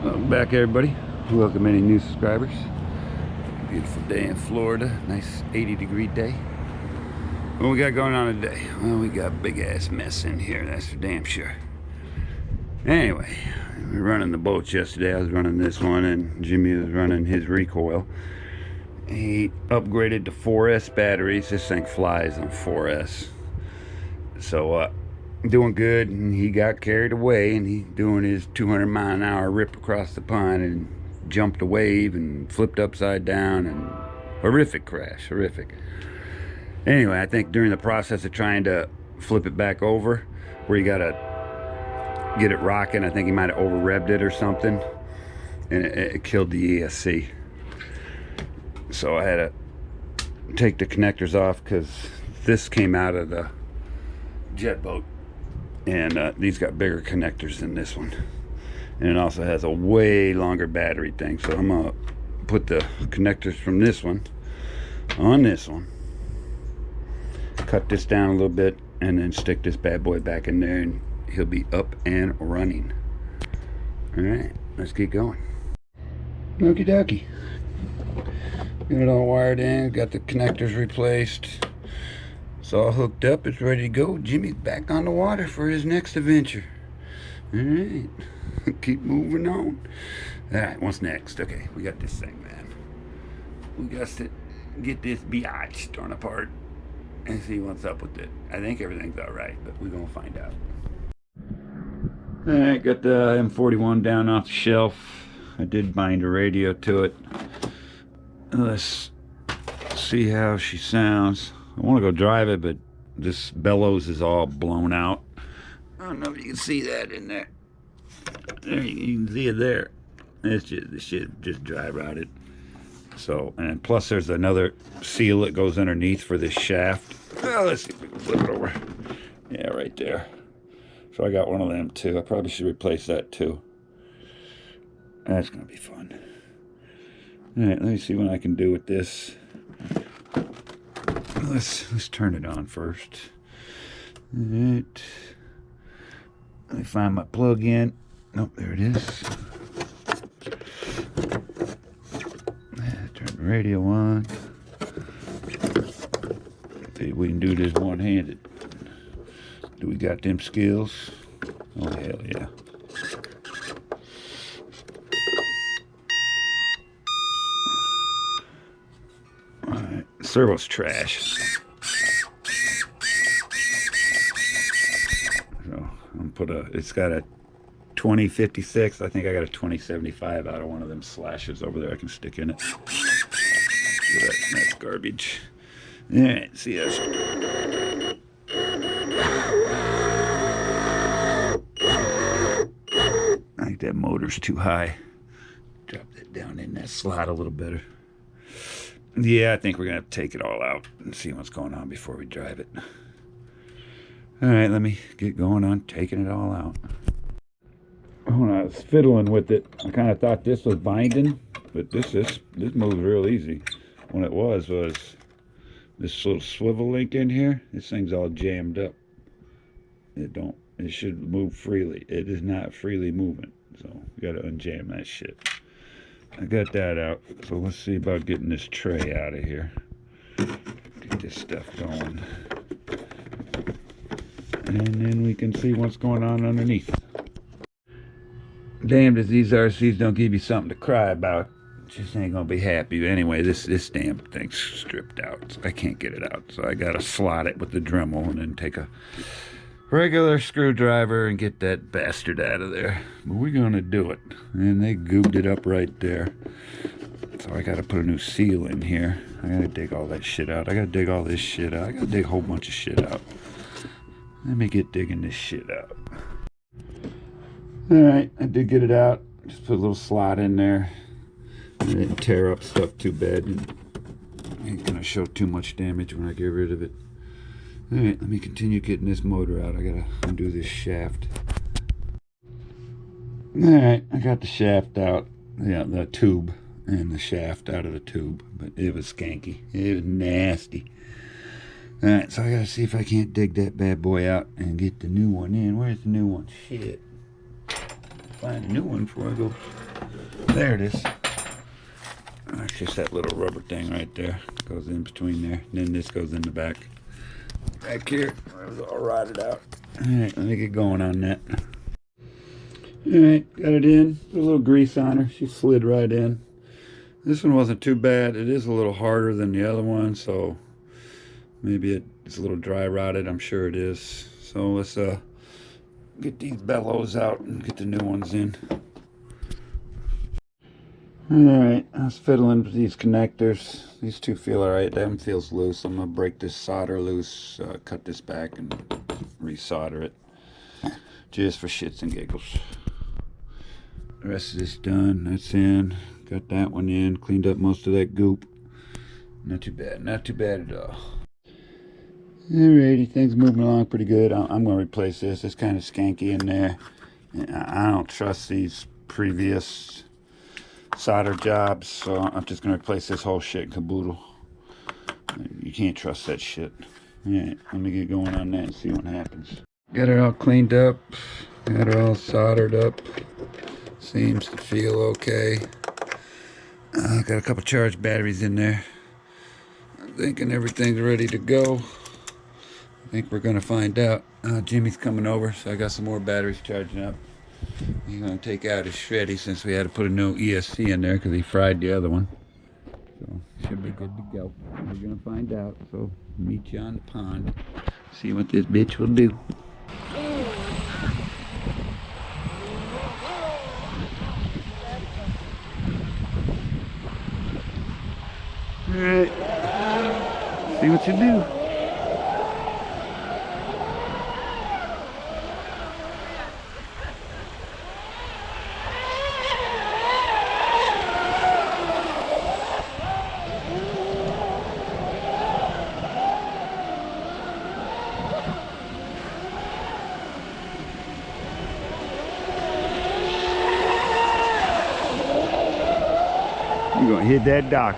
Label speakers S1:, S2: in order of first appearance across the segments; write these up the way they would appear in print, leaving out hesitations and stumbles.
S1: Welcome back, everybody. Welcome any new subscribers. Beautiful day in Florida. Nice 80-degree day. What we got going on today? Well, we got a big ass mess in here, that's for damn sure. Anyway, we were running the boats yesterday. I was running this one and Jimmy was running his recoil. He upgraded to 4S batteries. This thing flies on 4S. So doing good, and he got carried away, and he doing his 200-mile-an-hour rip across the pond and jumped a wave and flipped upside down, and horrific crash, horrific. Anyway, I think during the process of trying to flip it back over, where you gotta get it rocking, I think he might have over revved it or something, and it killed the ESC. So I had to take the connectors off because this came out of the jet boat, and these got bigger connectors than this one, and it also has a way longer battery thing. So I'm gonna put the connectors from this one on this one, cut this down a little bit, and then stick this bad boy back in there, and he'll be up and running. All right, let's get going. Okie dokie. Got it all wired in, got the connectors replaced. It's all hooked up, it's ready to go. Jimmy's back on the water for his next adventure. All right, keep moving on. All right, what's next? Okay, we got this thing, man. We got to get this biatch torn apart and see what's up with it. I think everything's all right, but we're gonna find out. All right, got the M-41 down off the shelf. I did bind a radio to it. Let's see how she sounds. I want to go drive it, but this bellows is all blown out. I don't know if you can see that in there. There, you can see it there. It's just, the shit just dry rotted. So, and plus there's another seal that goes underneath for this shaft. Oh, let's see if we can flip it over. Yeah, right there. So I got one of them too. I probably should replace that too. That's gonna be fun. All right, let me see what I can do with this. Let's turn it on first. All right. Let me find my plug in. Nope, there it is. Turn the radio on. See if we can do this one-handed. Do we got them skills? Oh, hell yeah. Alright, servo's trash. So I'm put a, it's got a 2056. I think I got a 2075 out of one of them slashes over there I can stick in it. That's garbage. Alright, see us. I think that motor's too high. Drop that down in that slot a little better. Yeah, I think we're gonna have to take it all out and see what's going on before we drive it. All right, let me get going on taking it all out. When I was fiddling with it, I kind of thought this was binding, but this moves real easy. When it was this little swivel link in here. This thing's all jammed up. It should move freely. It is not freely moving, so you got to unjam that shit. I got that out, so let's see about getting this tray out of here. Get this stuff going. And then we can see what's going on underneath. Damned if these RCs don't give you something to cry about. Just ain't gonna be happy. But anyway, this damn thing's stripped out, so I can't get it out. So I gotta slot it with the Dremel and then take a regular screwdriver and get that bastard out of there. But we're gonna do it. And they goobed it up right there. So I gotta put a new seal in here. I gotta dig all that shit out. I gotta dig all this shit out. I gotta dig a whole bunch of shit out. Let me get digging this shit out. Alright, I did get it out. Just put a little slot in there. I didn't tear up stuff too bad. I ain't gonna show too much damage when I get rid of it. Alright, let me continue getting this motor out. I gotta undo this shaft. Alright, I got the shaft out. Yeah, the tube and the shaft out of the tube. But it was skanky. It was nasty. Alright, so I gotta see if I can't dig that bad boy out and get the new one in. Where's the new one? Shit. Find a new one before I go There it is. That's just that little rubber thing right there. Goes in between there. And then this goes in the back. Back here, it was all rotted out. Alright, let me get going on that. Alright, got it in. Put a little grease on her. She slid right in. This one wasn't too bad. It is a little harder than the other one, so maybe it's a little dry rotted. I'm sure it is. So let's get these bellows out and get the new ones in. Alright, I was fiddling with these connectors. These two feel alright. That one feels loose. I'm going to break this solder loose, cut this back, and resolder it. Just for shits and giggles. The rest of this done. That's in. Got that one in. Cleaned up most of that goop. Not too bad. Not too bad at all. Alrighty, things moving along pretty good. I'm going to replace this. It's kind of skanky in there. I don't trust these previous solder jobs, so I'm just going to replace this whole shit caboodle. You can't trust that shit. Alright, let me get going on that and see what happens. Got it all cleaned up. Got it all soldered up. Seems to feel okay. Got a couple charged batteries in there. I'm thinking everything's ready to go. I think we're gonna find out. Jimmy's coming over, so I got some more batteries charging up. He's gonna take out his shreddy since we had to put a new ESC in there because he fried the other one. So should be good to go. We're gonna find out. So meet you on the pond. See what this bitch will do. Alright. See what you do. You're gonna hit that dock.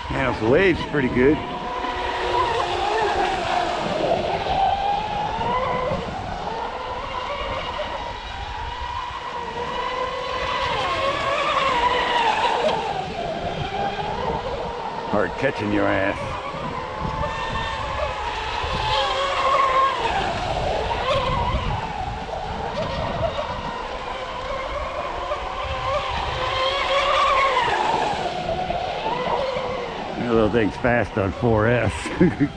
S1: Handles the waves pretty good. Hard catching your ass. That little thing's fast on 4S.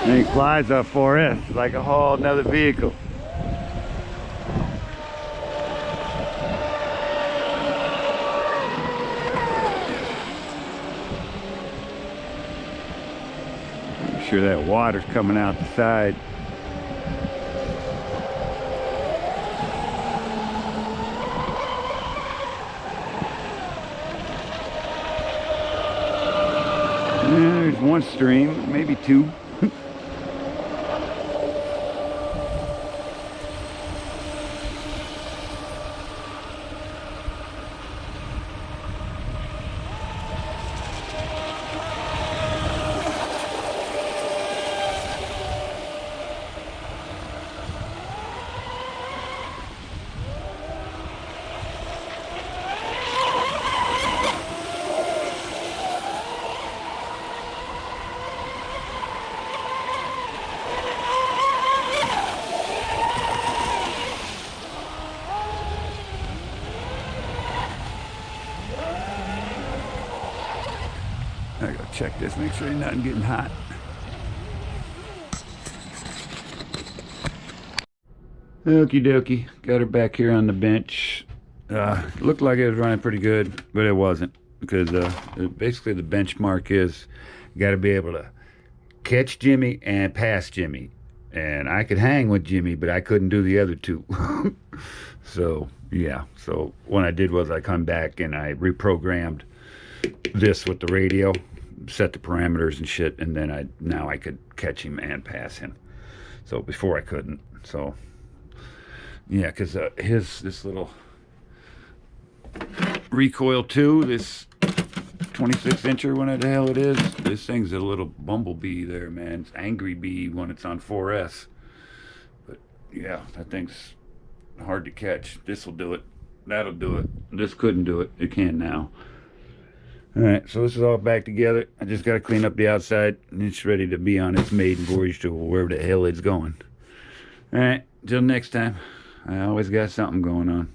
S1: And he flies up 4S like a whole nother vehicle. sure that water's coming out the side. Yeah, there's one stream, maybe two. I gotta check this, make sure ain't nothing getting hot. Okie dokie, got her back here on the bench. Looked like it was running pretty good, but it wasn't, because basically the benchmark is you got to be able to catch Jimmy and pass Jimmy. And I could hang with Jimmy, but I couldn't do the other two. So yeah, so what I did was I come back and I reprogrammed this with the radio, set the parameters and shit, and then now I could catch him and pass him. So before I couldn't. So yeah, because this little Recoil 2, this 26-incher, whatever the hell it is, this thing's a little bumblebee there, man. It's angry bee when it's on 4S. But yeah, that thing's hard to catch. This will do it. That'll do it. This couldn't do it. It can now. Alright, so this is all back together. I just got to clean up the outside, and it's ready to be on its maiden voyage to wherever the hell it's going. Alright, till next time. I always got something going on.